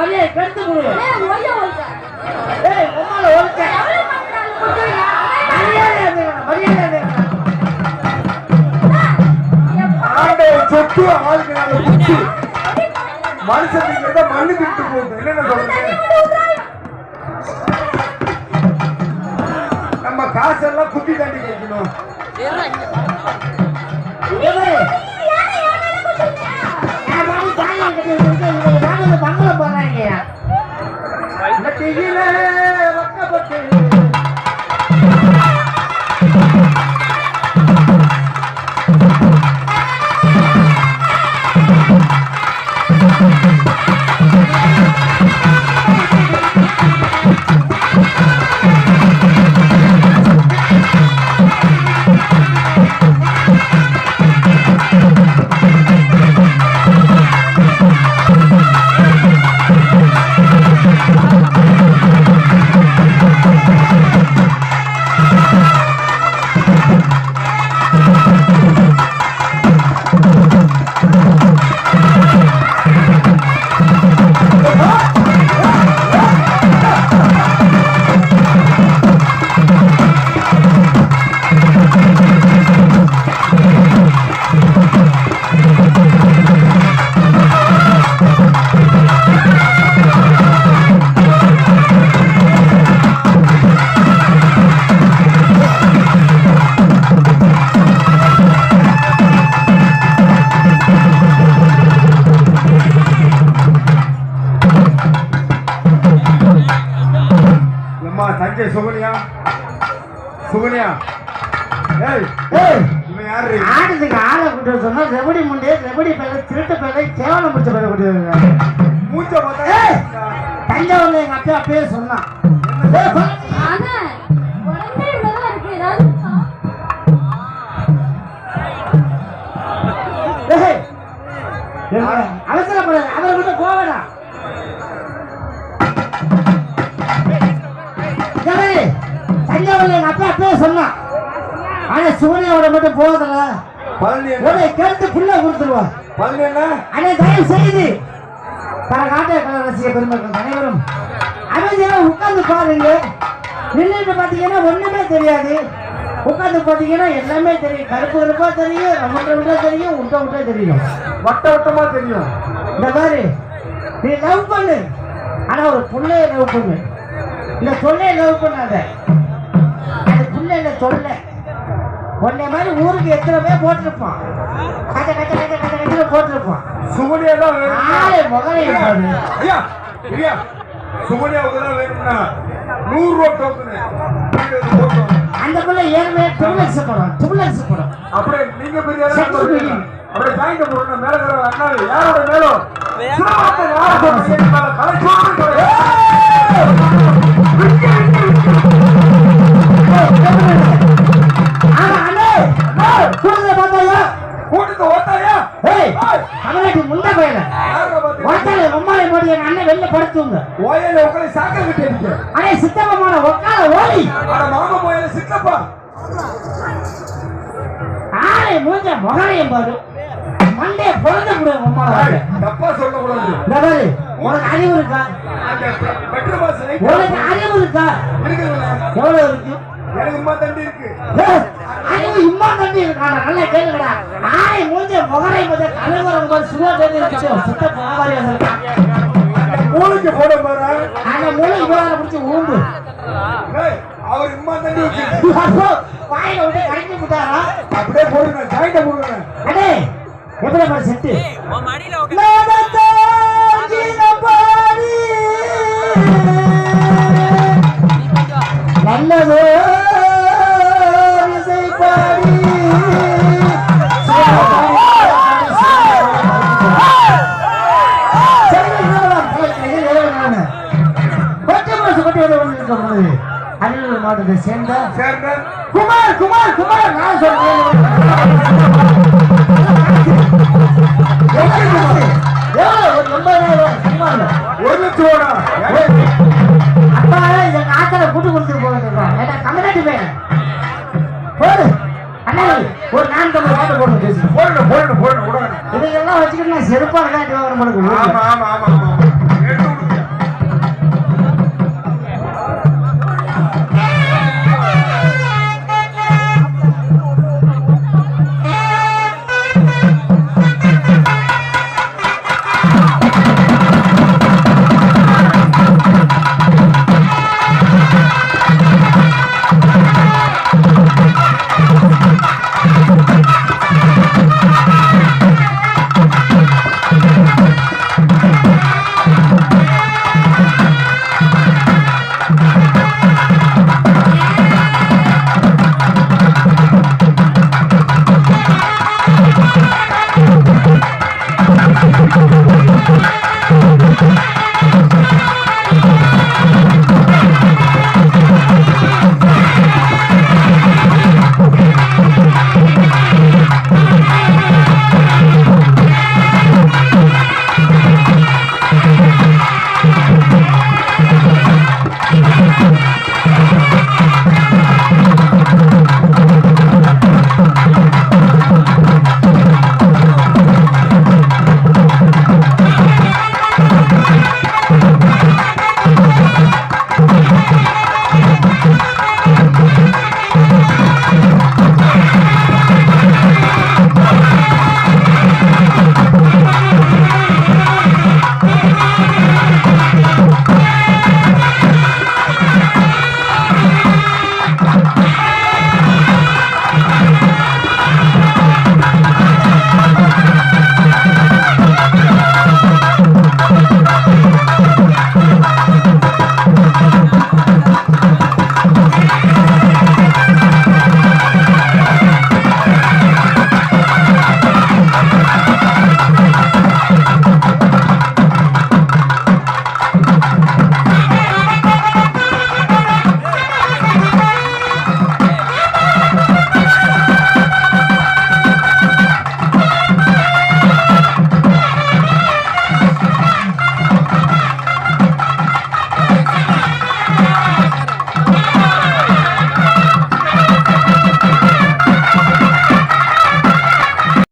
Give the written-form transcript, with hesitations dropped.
மரியாதை கெடுத்து கொடு. ஏய் உமால ஒழுக்க மரியாதை ஆண்டை சொத்து ஆளுக்கு நாங்கள் குச்சி மனுஷன் மண்ணு திட்டு போகுது. என்னென்ன சொல்றேன், நம்ம காசெல்லாம் குத்தி தாண்டி கேட்கணும். பங்கள போறாங்க தஞ்சை சுகன்யா சுகன்யா. ஆடுறதுக்கு ஆளை கூட்டு சொன்னா ரெபடி முண்டே ரெபடி பேரை திருட்டு பேரை கேவலம் பிடிச்ச பேரை கூட்டு மூச்ச பார்த்தா தஞ்சாவூர்ல எங்க அப்பா பேர் சொன்னான். அவசரப்படாது, அவரை கிட்ட போவேடா. தஞ்சாவூர்ல எங்க அப்பா பேர் சொன்னான். ஆனா சூர்யாவோட மட்டும் போகல, கேட்டு புள்ள கொடுத்துருவா. ஆனா தயவு செய்து கரகாட்ட கலை ரசிக பெருமக்கள் அனைவரும் அமைதியாக உட்கார்ந்து பாருங்க. நின்றுட்டு பாத்தீங்கன்னா ஒண்ணுமே தெரியாது, உட்கார்ந்து பாத்தீங்கன்னா எல்லாமே தெரியும். கருப்பு கருப்பா தெரியும், ரமண்ட விட்டா தெரியும், உண்டா விட்டா தெரியும், வட்ட வட்டமா தெரியும். இந்த மாதிரி நீ லவ் பண்ணு, ஆனா ஒரு புள்ளைய லவ் பண்ணு. இந்த சொல்லைய லவ் பண்ணாத, அந்த புள்ளையில சொல்ல உன்னை மாதிரி ஊருக்கு எத்தனை பேர் போட்டிருப்பான், கச்ச கச்ச கச்ச கச்ச கச்ச போட்டிருப்பான். சுகன்யா தான் முகலையும் பாரு. ஐயா ஐயா சுகன்யா வேணும்னா 100 ரூபா டோக்கன் அந்த பிள்ளை ஏற்கனவே ட்ரிபிள்எக்ஸ் படம் அப்படியே நீங்க பெரிய அப்படியே ஜாயிண்ட் போடணும். மேல அண்ணா யாரோட மேலும் வெளில படுத்துங்க. சித்தப்பமான ஒக்கால ஓடி மாமா போயில சித்தப்பா ஆளை மூஞ்ச முகலையும் பாரு, மண்டே பொழுத கூட தப்பா சொல்ல கூடாது. உனக்கு அறிவு இருக்கா? உனக்கு அறிவு இருக்கா? எவ்வளவு இருக்கு? எனக்கு இம்மா தண்டி இருக்கு. அறிவு இம்மா தண்டி இருக்கா? நல்லா கேளுங்கடா. ஆளை மூஞ்ச முகலை முதல் கலவரம் போது சும்மா தண்ணி இருக்கு. சித்தப்பா மூளைக்கு போட பாரு, அந்த மூளை இவரால பிடிச்சி ஊம்பு. அவர் இம்மா தண்ணி வச்சு வாயில விட்டு கரைஞ்சி விட்டாரா? அப்படியே போடுங்க, ஜாயிண்ட போடுங்க. அடே எப்படி பாரு செட்டு நல்லதோ இசை பாடி அரியலூர் மாவட்டத்தை சேர்ந்த குமார் குமார் குமார் நான் சொல்றேன். அப்பா எங்க ஆக்களை கூட்டு கொடுத்துட்டு போகிறோம். கம்யூனிட்டி பேர் போடு அண்ணா, ஒரு 450 பாட்டு போடணும். போடணும் போடணும் போடணும். இதெல்லாம் வச்சுக்கிட்டு நான் செருப்பாக தான் ஆமா ஆமா ஆமா.